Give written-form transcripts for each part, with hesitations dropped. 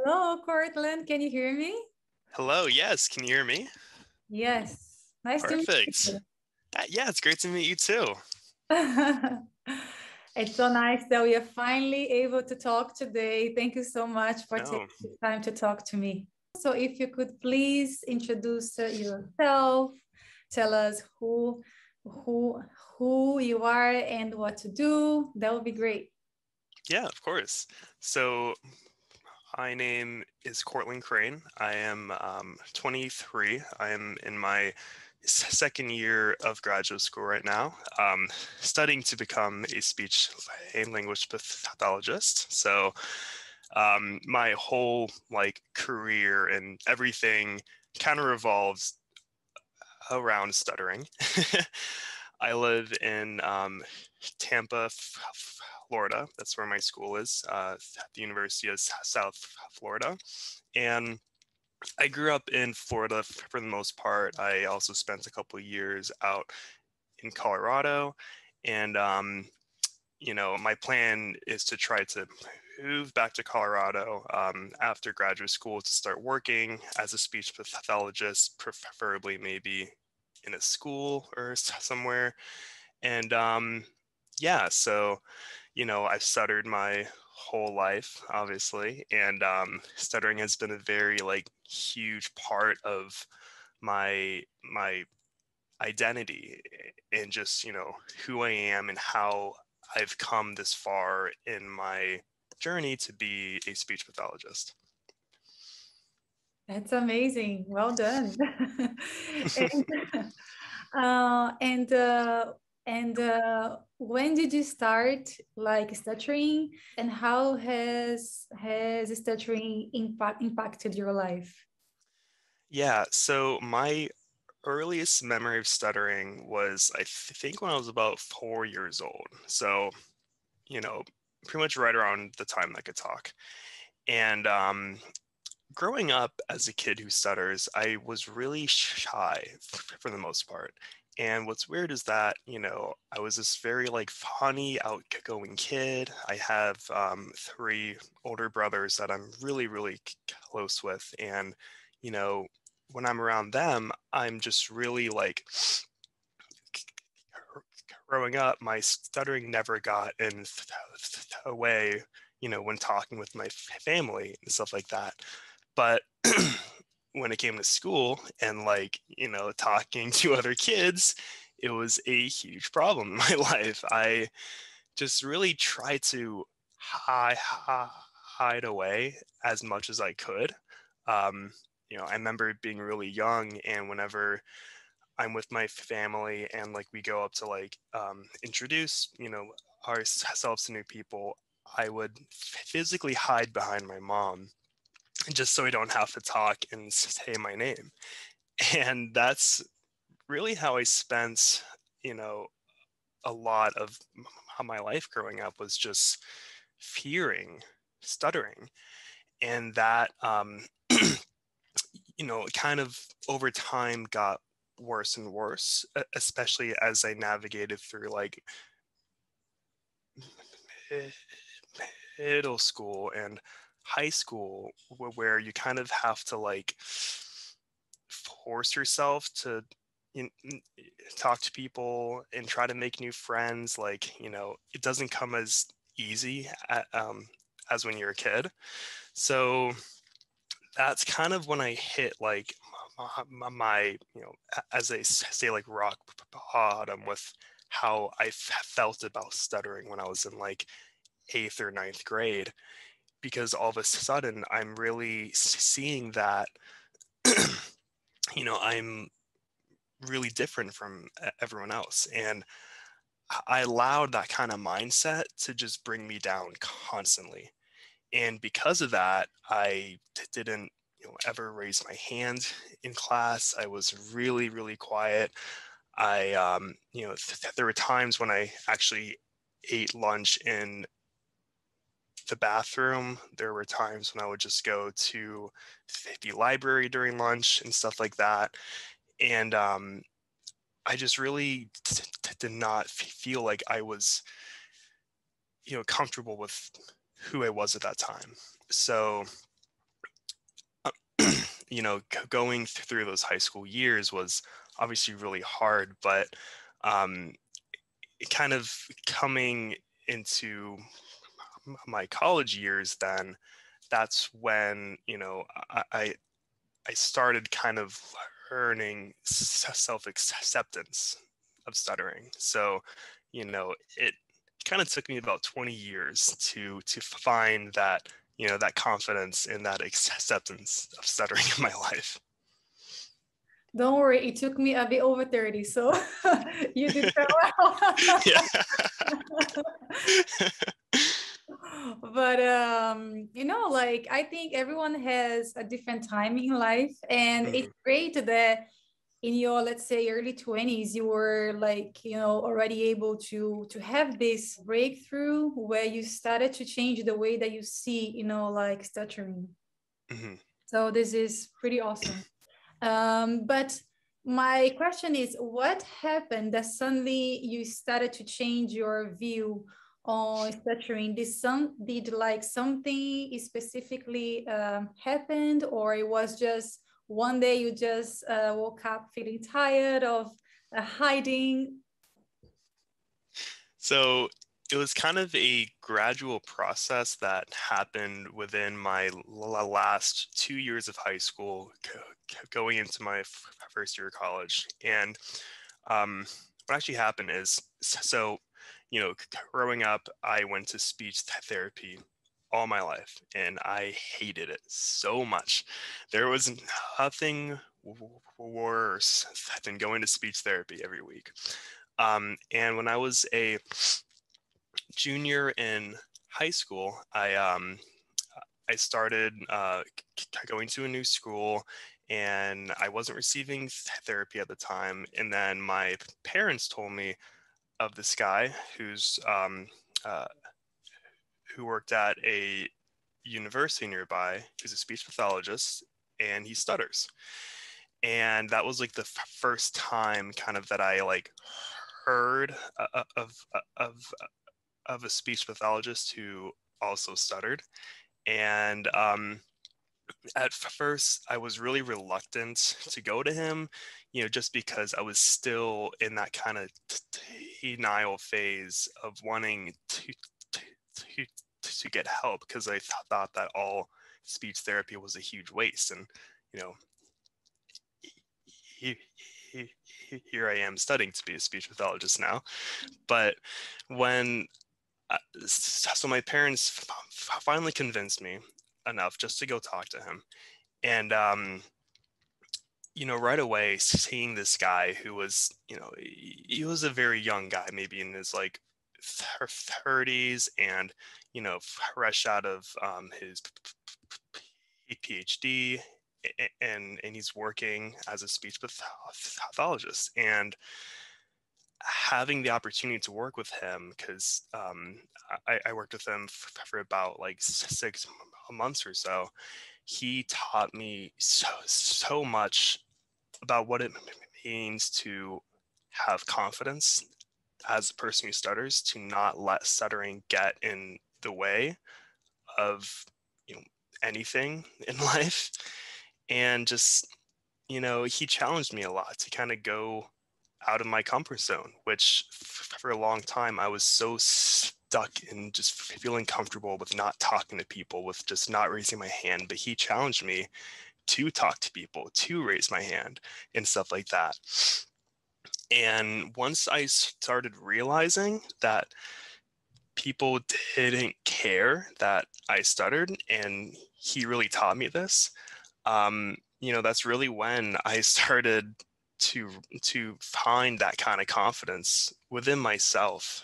Hello, Courtland. Can you hear me? Hello, yes, can you hear me? Yes. Nice to meet Perfect. you. Yeah, it's great to meet you too. It's so nice that we are finally able to talk today. Thank you so much for taking No, the time to talk to me. So, if you could please introduce yourself, tell us who who you are and what to do, that would be great. yeah, of course. So, my name is Courtland Crain. I am 23. I am in my second year of graduate school right now, studying to become a speech and language pathologist. So, my whole career and everything kind of revolves around stuttering. I live in Tampa, Florida. That's where my school is, at the University of South Florida. And I grew up in Florida for the most part. I also spent a couple of years out in Colorado. And, my plan is to try to move back to Colorado after graduate school to start working as a speech pathologist, preferably maybe in a school or somewhere. And yeah, so, I've stuttered my whole life, obviously. And stuttering has been a very huge part of my identity and just, who I am and how I've come this far in my journey to be a speech pathologist. That's amazing. Well done. And uh, and uh, and when did you start like stuttering, and how has stuttering impacted your life? Yeah, so my earliest memory of stuttering was, I think, when I was about 4 years old. So, you know, pretty much right around the time I could talk. And growing up as a kid who stutters, I was really shy for the most part. And what's weird is that, I was this very funny, outgoing kid. I have three older brothers that I'm really, really close with. And, you know, when I'm around them, I'm just really growing up, my stuttering never got in the way, when talking with my family and stuff like that. But when it came to school and talking to other kids, it was a huge problem in my life. I just really tried to hide away as much as I could. Um, I remember being really young, and whenever I'm with my family and we go up to introduce, ourselves to new people, I would physically hide behind my mom just so I don't have to talk and say my name. And that's really how I spent, you know, a lot of my life growing up, was just fearing stuttering. And that, kind of over time got worse and worse, especially as I navigated through mi- middle school and high school, where you kind of have to force yourself to talk to people and try to make new friends. It doesn't come as easy as when you're a kid. So that's kind of when I hit my as they say, rock bottom with how I felt about stuttering when I was in eighth or ninth grade, because all of a sudden I'm really seeing that I'm really different from everyone else, and I allowed that kind of mindset to just bring me down constantly. And because of that, I didn't, ever raise my hand in class. I was really, really quiet. I, there were times when I actually ate lunch in the bathroom. There were times when I would just go to the library during lunch and stuff like that. And I just really did not feel like I was, comfortable with who I was at that time. So going through those high school years was obviously really hard, but um, kind of coming into my college years, then that's when, I started kind of learning self-acceptance of stuttering. So, it kind of took me about 20 years to find that, that confidence and that acceptance of stuttering in my life. Don't worry, it took me a bit over 30, so you did so well. Yeah. But like I think everyone has a different time in life, and it's great that in your, let's say, early 20s, you were like, already able to have this breakthrough where you started to change the way that you see, like stuttering. Mm-hmm. So this is pretty awesome. But my question is, what happened that suddenly you started to change your view on stuttering? Did like something specifically happened, or it was just one day you just woke up feeling tired of hiding? So it was kind of a gradual process that happened within my last 2 years of high school, going into my first year of college. And what actually happened is, so, growing up, I went to speech therapy all my life, and I hated it so much. There was nothing worse than going to speech therapy every week. And when I was a junior in high school, I started going to a new school, and I wasn't receiving therapy at the time. And then my parents told me of this guy uh, who worked at a university nearby, who's a speech pathologist, and he stutters. And that was like the first time kind of that I like heard of a speech pathologist who also stuttered. And at first, I was really reluctant to go to him, just because I was still in that kind of denial phase of wanting to, to get help, because I thought that all speech therapy was a huge waste. And, you know, he, here I am studying to be a speech pathologist now. But when so my parents finally convinced me enough just to go talk to him. And right away, seeing this guy who was, he was a very young guy, maybe in his like 30s, and fresh out of his PhD, and he's working as a speech pathologist. And having the opportunity to work with him, because I worked with him for about like 6 months or so, he taught me so much about what it means to have confidence as a person who stutters, to not let stuttering get in the way of anything in life. And just he challenged me a lot to kind of go out of my comfort zone, which for a long time I was so stuck in just feeling comfortable with not talking to people, with just not raising my hand. But he challenged me to talk to people, to raise my hand and stuff like that. And once I started realizing that people didn't care that I stuttered, and he really taught me this, that's really when I started to find that kind of confidence within myself.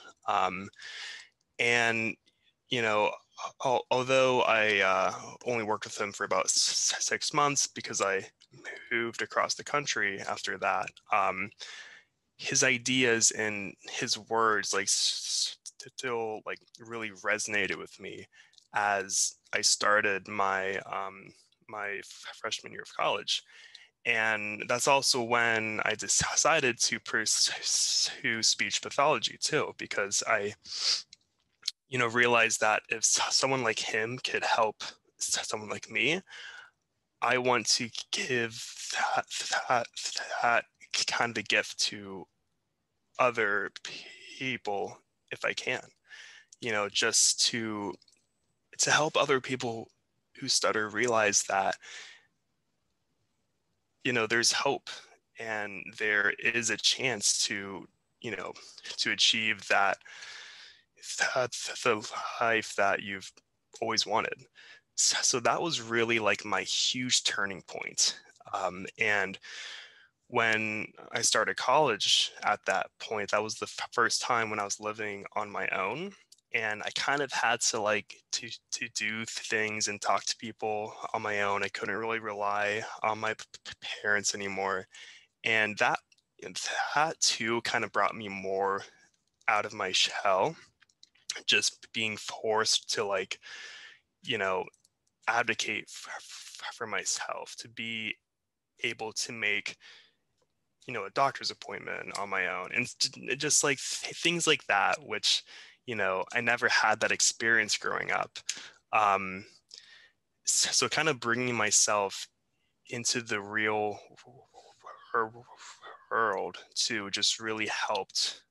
And although I only worked with him for about 6 months, because I moved across the country after that, his ideas and his words like still like really resonated with me as I started my freshman year of college. And that's also when I decided to pursue speech pathology too, because I realized that if someone like him could help someone like me, I want to give that, that, that kind of a gift to other people if I can, just to help other people who stutter realize that, there's hope and there is a chance to achieve the life that you've always wanted. So that was really like my huge turning point. And when I started college at that point, that was the first time when I was living on my own. And I kind of had to to do things and talk to people on my own. I couldn't really rely on my parents anymore. And that too kind of brought me more out of my shell, just being forced to you know, advocate for myself, to be able to make, a doctor's appointment on my own, and just like things like that, which, I never had that experience growing up. Um, so kind of bringing myself into the real world to just really helped,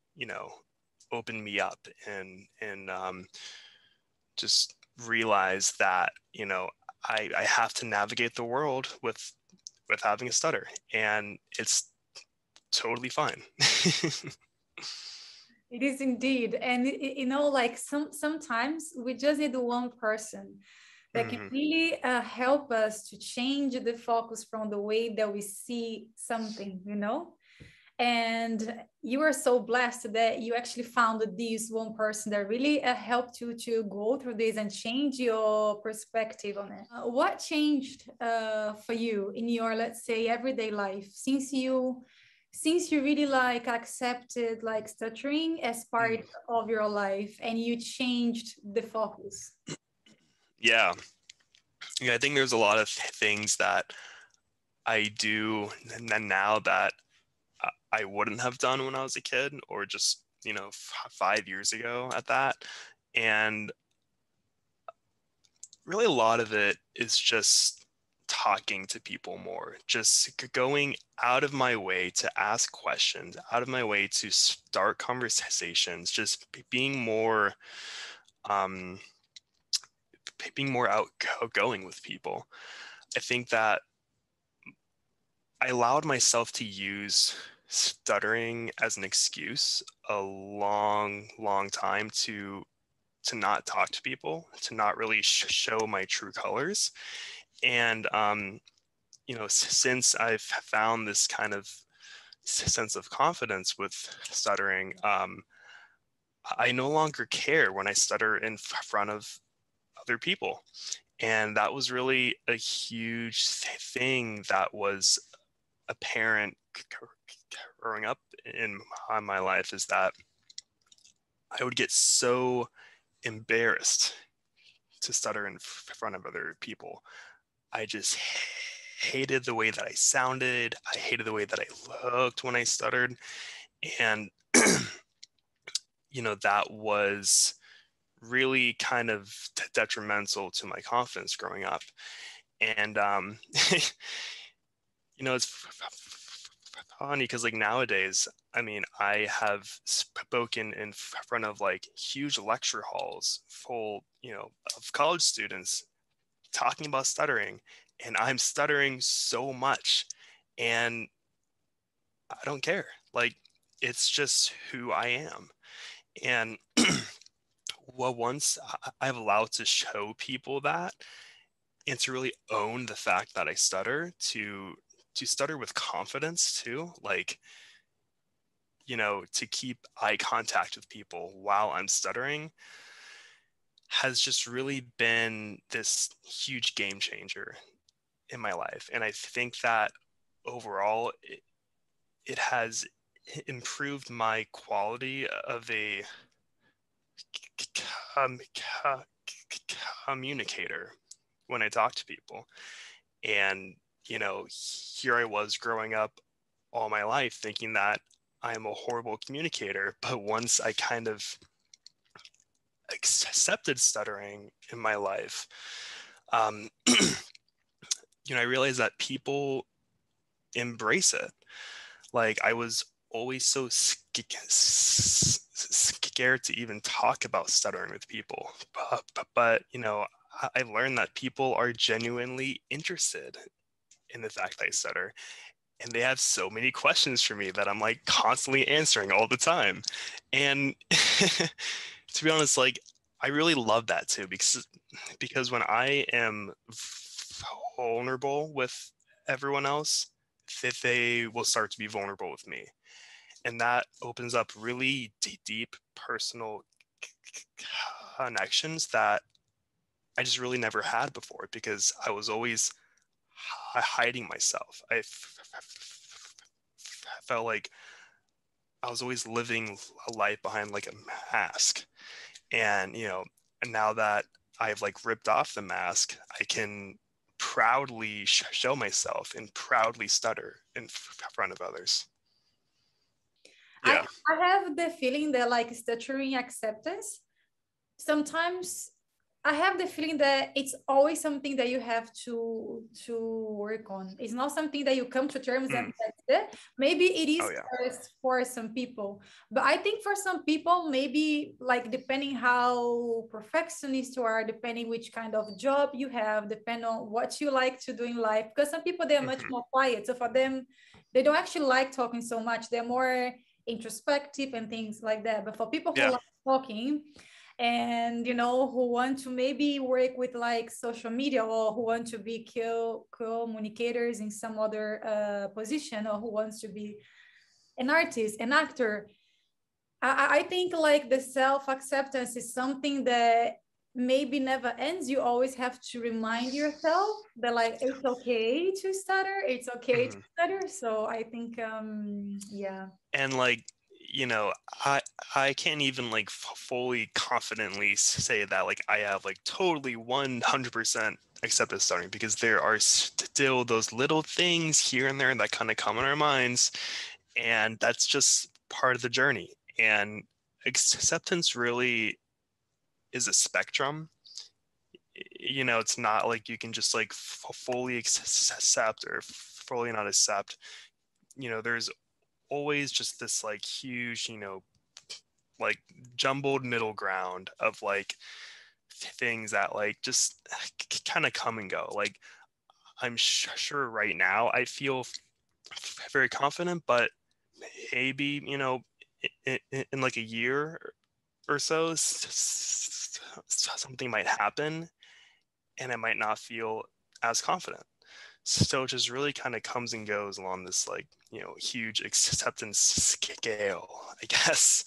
open me up and just realize that, I have to navigate the world with having a stutter, and it's totally fine. It is indeed. And like sometimes we just need one person that can Hmm. really help us to change the focus from the way that we see something. And you are so blessed that you actually found this one person that really helped you to go through this and change your perspective on it. What changed for you in your, let's say, everyday life since you really like accepted like stuttering as part of your life and you changed the focus? Yeah. Yeah, I think there's a lot of things that I do now that I wouldn't have done when I was a kid, or just, 5 years ago at that. And really a lot of it is just talking to people more, just going out of my way to ask questions, out of my way to start conversations, just um, being more outgoing with people. I think that I allowed myself to use stuttering as an excuse a long, long time to not talk to people, to not really show my true colors. And since I've found this kind of sense of confidence with stuttering, I no longer care when I stutter in front of other people. And that was really a huge thing that was apparent growing up in my life, is that I would get so embarrassed to stutter in front of other people. I just hated the way that I sounded. I hated the way that I looked when I stuttered. And, that was really kind of detrimental to my confidence growing up. And, it's funny because like nowadays, I mean, I have spoken in front of like huge lecture halls full, of college students talking about stuttering, and I'm stuttering so much, and I don't care. Like, it's just who I am. And well, once I've allowed to show people that, and to really own the fact that I stutter, to stutter with confidence too, like, to keep eye contact with people while I'm stuttering, has just really been this huge game changer in my life. And I think that overall, it has improved my quality of a com- co- communicator when I talk to people. And, here I was growing up all my life thinking that I'm a horrible communicator. But once I kind of accepted stuttering in my life, um, I realized that people embrace it. Like I was always so scared to even talk about stuttering with people. But I learned that people are genuinely interested in the fact that I stutter. And they have so many questions for me that I'm like constantly answering all the time. And to be honest, like I really love that too, because when I am vulnerable with everyone else, that they will start to be vulnerable with me. And that opens up really deep personal connections that I just really never had before because I was always hiding myself. Felt like I was always living a life behind like a mask. And, now that I've like ripped off the mask, I can proudly show myself and proudly stutter in front of others. I Yeah. I have the feeling that like stuttering acceptance sometimes I have the feeling that it's always something that you have to work on. It's not something that you come to terms and Mm. that's it. Maybe it Oh, is yeah. first for some people, but I think for some people, maybe like depending how perfectionist you are, depending which kind of job you have, depending on what you like to do in life. Because some people they're much Mm-hmm. more quiet, so for them, they don't actually like talking so much. They're more introspective and things like that. But for people who Yeah. like talking and who want to maybe work with like social media or who want to be communicators in some other position or who wants to be an artist, an actor, I think like the self-acceptance is something that maybe never ends. You always have to remind yourself that like it's okay to stutter, it's okay to Mm-hmm. stutter. So I think yeah. And like, you know, I I can't even like fully confidently say that like I have like totally 100% accepted stuttering because there are still those little things here and there that kind of come in our minds, and that's just part of the journey. And acceptance really is a spectrum. It's not like you can just like fully accept or fully not accept. There's always just this like huge, like jumbled middle ground of like things that like just kind of come and go. Like I'm sure right now I feel very confident, but maybe in like a year or so something might happen and I might not feel as confident. So it just really kind of comes and goes along this like huge acceptance scale, I guess.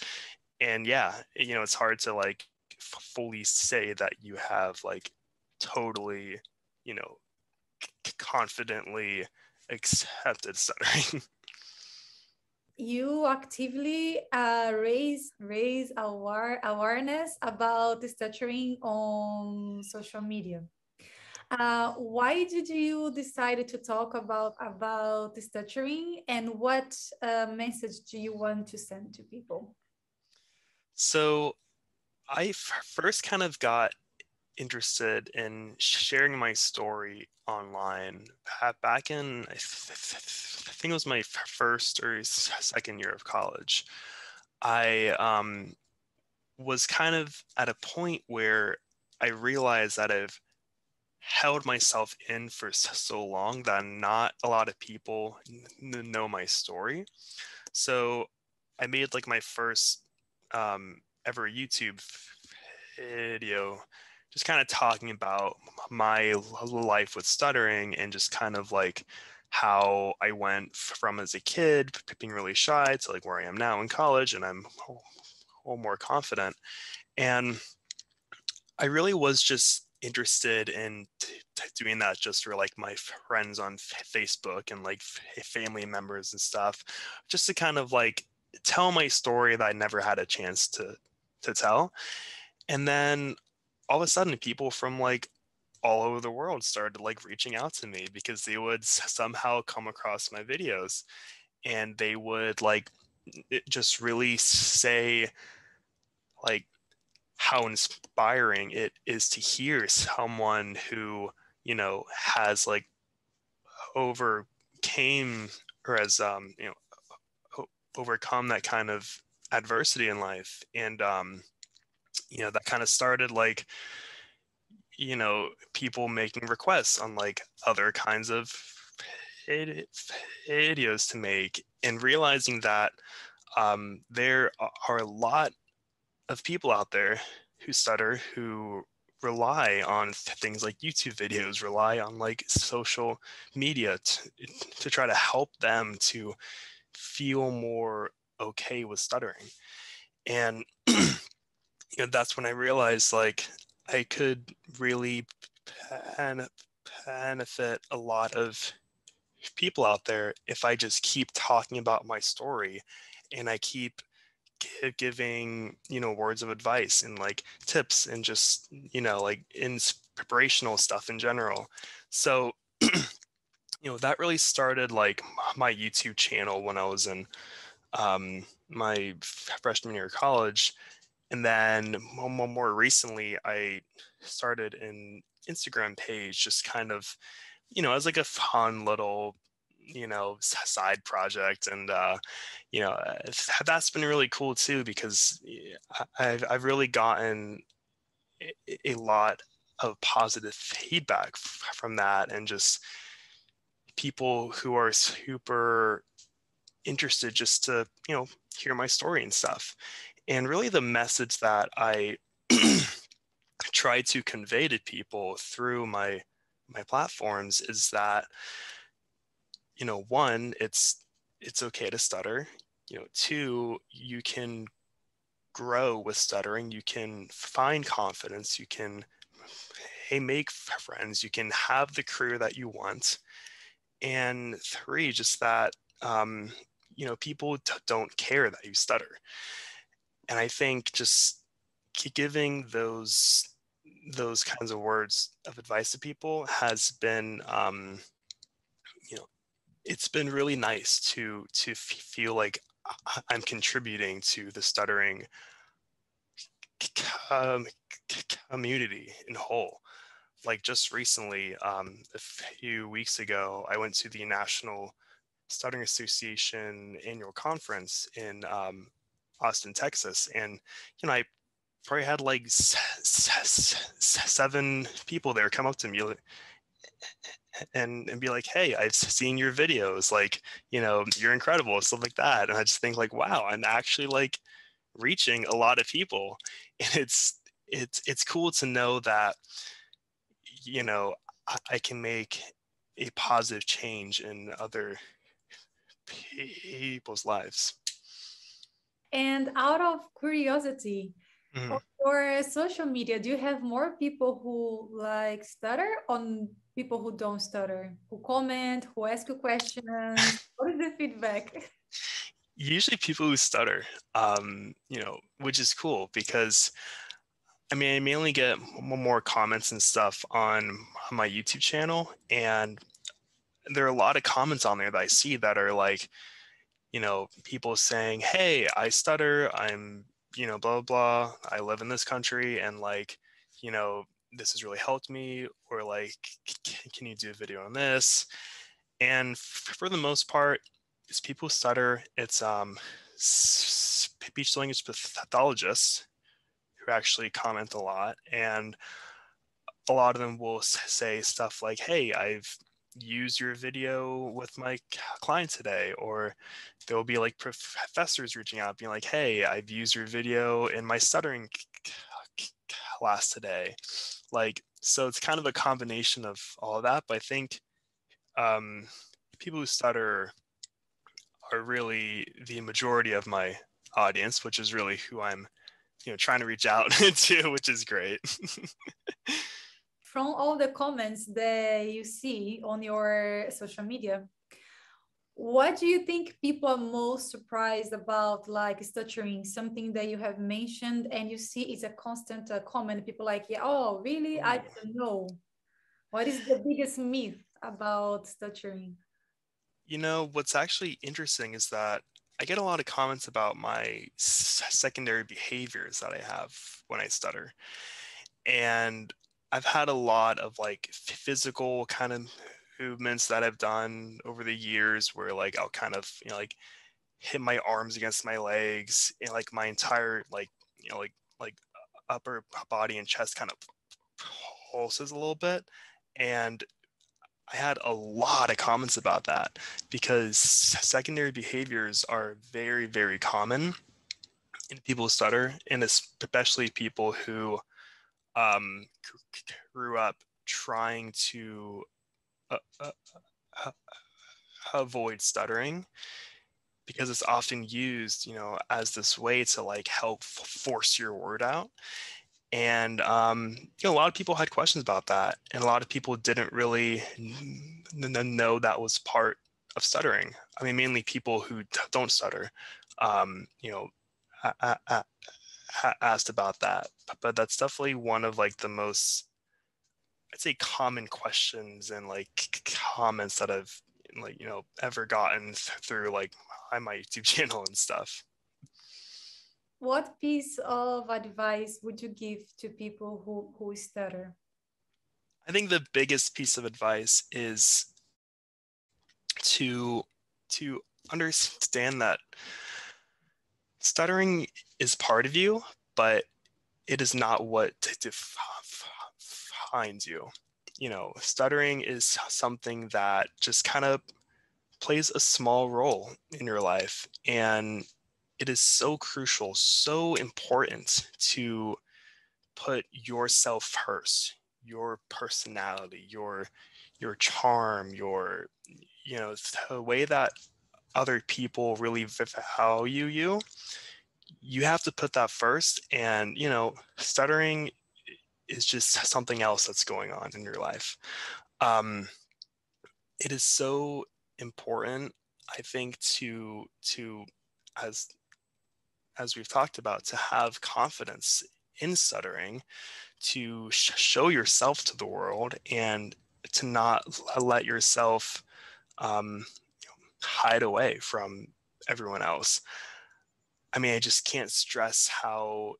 And yeah, it's hard to like fully say that you have like totally you know confidently accepted stuttering. You actively raise awareness about the stuttering on social media. Why did you decide to talk about the stuttering, and what message do you want to send to people? So I first kind of got interested in sharing my story online back in I think it was my first or second year of college. I was kind of at a point where I realized that I've held myself in for so long that not a lot of people know my story. So I made like my first ever YouTube video, just kind of talking about my life with stuttering and just kind of like how I went from as a kid being really shy to like where I am now in college and I'm whole more confident. And I really was just interested in doing that just for like my friends on Facebook and like family members and stuff, just to kind of like tell my story that I never had a chance to tell. And then all of a sudden, people from like all over the world started like reaching out to me because they would somehow come across my videos and they would like just really say like how inspiring it is to hear someone who has like overcame or has overcome that kind of adversity in life. And that kind of started like people making requests on like other kinds of videos to make, and realizing that there are a lot of people out there who stutter, who rely on things like YouTube videos, rely on like social media to try to help them to feel more okay with stuttering. And that's when I realized like I could really benefit a lot of people out there if I just keep talking about my story, and I keep giving words of advice and like tips and just like inspirational stuff in general. So that really started like my YouTube channel when I was in my freshman year of college. And then more recently, I started an Instagram page, just kind of, as like a fun little, side project. And, that's been really cool too, because I've really gotten a lot of positive feedback from that, and just people who are super interested just to, hear my story and stuff. And really the message that I try to convey to people through my platforms is that, one, it's okay to stutter. Two, you can grow with stuttering. You can find confidence. You can make friends. You can have the career that you want. And three, just that people don't care that you stutter. And I think just giving those kinds of words of advice to people has been you know it's been really nice to feel like I'm contributing to the stuttering um, community in whole. Like just recently, a few weeks ago, I went to the National Stuttering Association annual conference in Austin, Texas, and I probably had like seven people there come up to me and be like, "Hey, I've seen your videos. Like, you're incredible," stuff like that. And I just think like, wow, I'm actually like reaching a lot of people, and it's cool to know that I can make a positive change in other people's lives. And out of curiosity, Mhm. on your social media, do you have more people who like stutter on people who don't stutter, who comment, who ask you questions? What is the feedback? Usually people who stutter, which is cool because I mean, I mainly get more comments and stuff on my YouTube channel, and there are a lot of comments on there that I see that are like, people saying, "Hey, I stutter. I'm, blah, blah, blah. I live in this country, and like, you know, this has really helped me," or like, "Can you do a video on this?" And for the most part, it's people who stutter. It's speech language pathologists who actually comment a lot, and a lot of them will say stuff like, "Hey, I've used your video with my client today," or there'll be like professors reaching out being like, "Hey, I've used your video in my stuttering class today." Like, so it's kind of a combination of all of that. But I think um, people who stutter are really the majority of my audience, which is really who I'm, trying to reach out to, which is great. From all the comments that you see on your social media, what do you think people are most surprised about, like stuttering, something that you have mentioned and you see is a constant comment? People like, yeah, oh, really? I Ooh. didn't know. What is the biggest myth about stuttering? What's actually interesting is that I get a lot of comments about my secondary behaviors that I have when I stutter. And I've had a lot of like physical kind of movements that I've done over the years where like I'll kind of, like hit my arms against my legs and like my entire like upper body and chest kind of pulses a little bit. And I had a lot of comments about that because secondary behaviors are very, very common in people who stutter, and especially people who grew up trying to uh, uh, uh, avoid stuttering, because it's often used, as this way to like help force your word out. And a lot of people had questions about that, and a lot of people didn't really know that was part of stuttering. I mean, mainly people who don't stutter, asked about that. But that's definitely one of like the most, I'd say, common questions and like comments that I've like ever gotten through like my YouTube channel and stuff. What piece of advice would you give to people who stutter? I think the biggest piece of advice is to understand that stuttering is part of you, but it is not what defines you. Stuttering is something that just kind of plays a small role in your life, and it is so crucial, so important to put yourself first, your personality, your charm, the way that other people really value you. You have to put that first. And stuttering is just something else that's going on in your life. It is so important, I think, to as we've talked about, to have confidence in stuttering, to show yourself to the world, and to not let yourself um, hide away from everyone else. I mean, I just can't stress how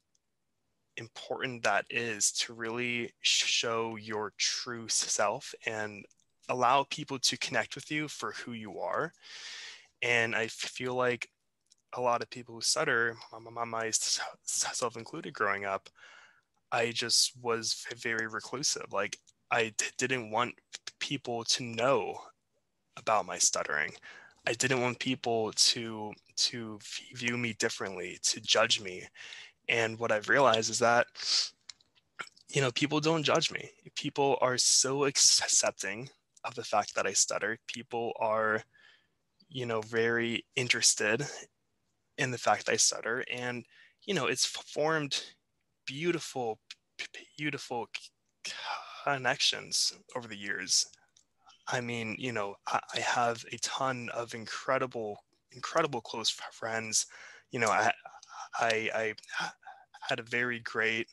important that is, to really show your true self and allow people to connect with you for who you are. And I feel like a lot of people who stutter, myself included, growing up, I just was very reclusive. Like I didn't want people to know about my stuttering. I didn't want people to view me differently, to judge me. And what I've realized is that people don't judge me. People are so accepting of the fact that I stutter. People are very interested in the fact that I stutter, and it's formed beautiful, beautiful connections over the years. I mean, I have a ton of incredible close friends. I had a very great,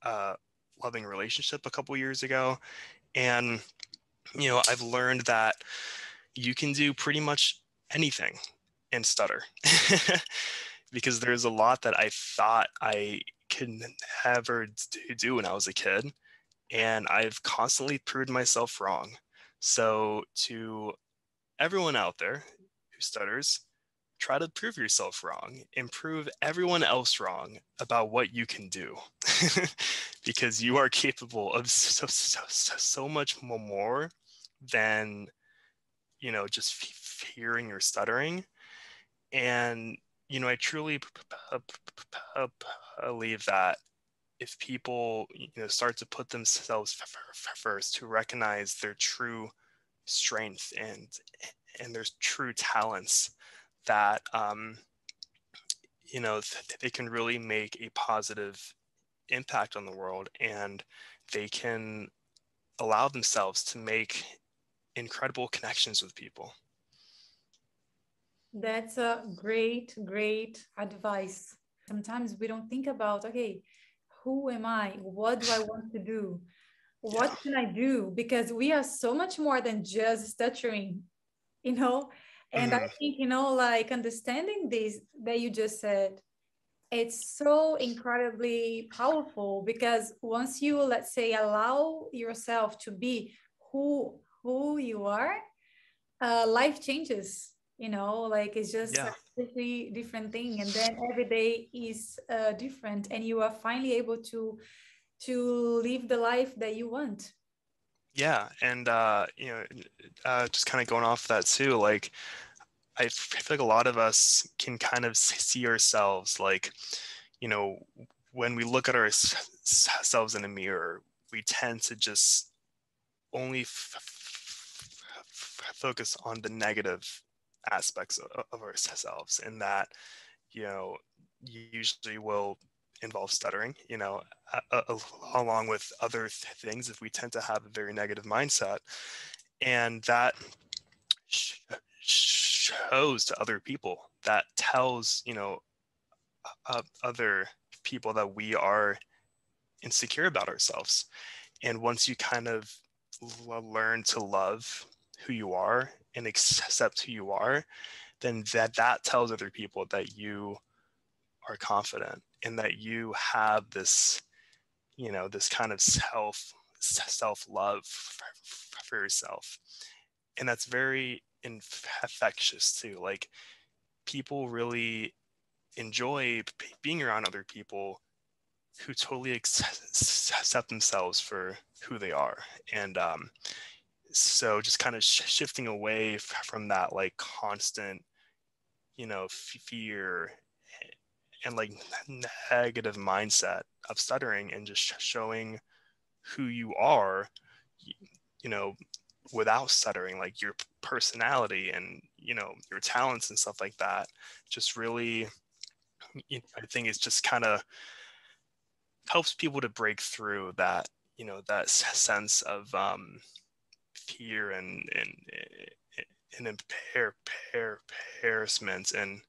uh, loving relationship a couple years ago, and I've learned that you can do pretty much anything and stutter. Because there's a lot that I thought I could never do when I was a kid, and I've constantly proved myself wrong. So to everyone out there who stutters, try to prove yourself wrong and prove everyone else wrong about what you can do. Because you are capable of so much more than just fearing or stuttering. And I truly believe that if people start to put themselves first, to recognize their true strength and their true talents, that they can really make a positive impact on the world, and they can allow themselves to make incredible connections with people. That's a great, great advice. Sometimes we don't think about, okay, who am I? What do I want to do? What Yeah. can I do? Because we are so much more than just stuttering, you know? And I Mm-hmm. think, like understanding this that you just said, it's so incredibly powerful, because once you, let's say, allow yourself to be who who you are, life changes, you know, like it's just a Yeah. completely different thing. And then every day is different, and you are finally able to live the life that you want. Yeah. And, just kind of going off that too, like, feel like a lot of us can kind of see ourselves like, you know, when we look at ourselves in a mirror, we tend to just only focus on the negative aspects of ourselves, and that, you know, usually will involve stuttering, along with other things if we tend to have a very negative mindset. And that sh- shows to other people, that tells, other people that we are insecure about ourselves. And once you kind of learn to love who you are and accept who you are, then that tells other people that you are confident and that you have this, this kind of self love for yourself. And that's very infectious too. Like, people really enjoy being around other people who totally accept themselves for who they are. And so just kind of shifting away from that like constant, fear and like negative mindset of stuttering, and just showing who you are, you know, without stuttering, like your personality and, your talents and stuff like that. Just really, I think it's just kind of helps people to break through that, that sense of fear and embarrassment and,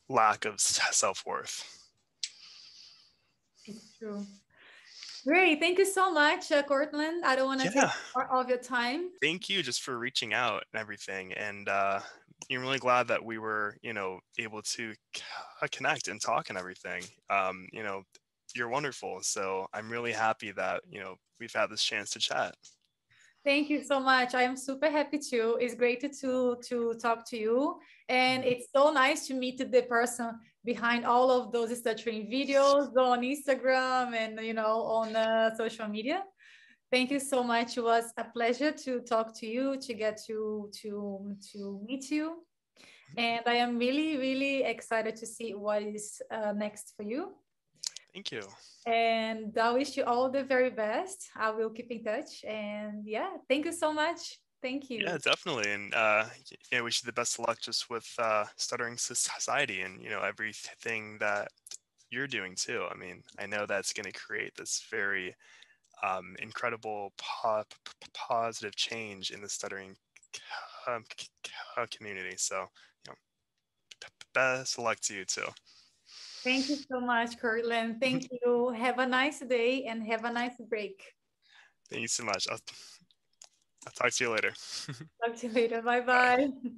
lack of self-worth. It's true. Great. Thank you so much, Courtland. I don't want to take Yeah, more of your time. thank you just for reaching out and everything. And I'm really glad that we were, able to connect and talk and everything. You're wonderful. So I'm really happy that, we've had this chance to chat. Thank you so much. I am super happy too. It's great to talk to you, and it's so nice to meet the person behind all of those stuttering videos on Instagram and on social media. Thank you so much. It was a pleasure to talk to you, to get to meet you, and I am really really excited to see what is next for you. Thank you. And I wish you all the very best. I will keep in touch. And yeah, thank you so much. Thank Yeah, you. definitely. And wish you the best of luck just with Stuttering Society and, everything that you're doing too. I mean, I know that's going to create this very incredible positive change in the stuttering um, community. So, you know, best of luck to you too. Thank you so much, Courtland. Thank you. Have a nice day and have a nice break. Thank you so much. I'll talk to you later. Talk to you later. Bye Bye. bye.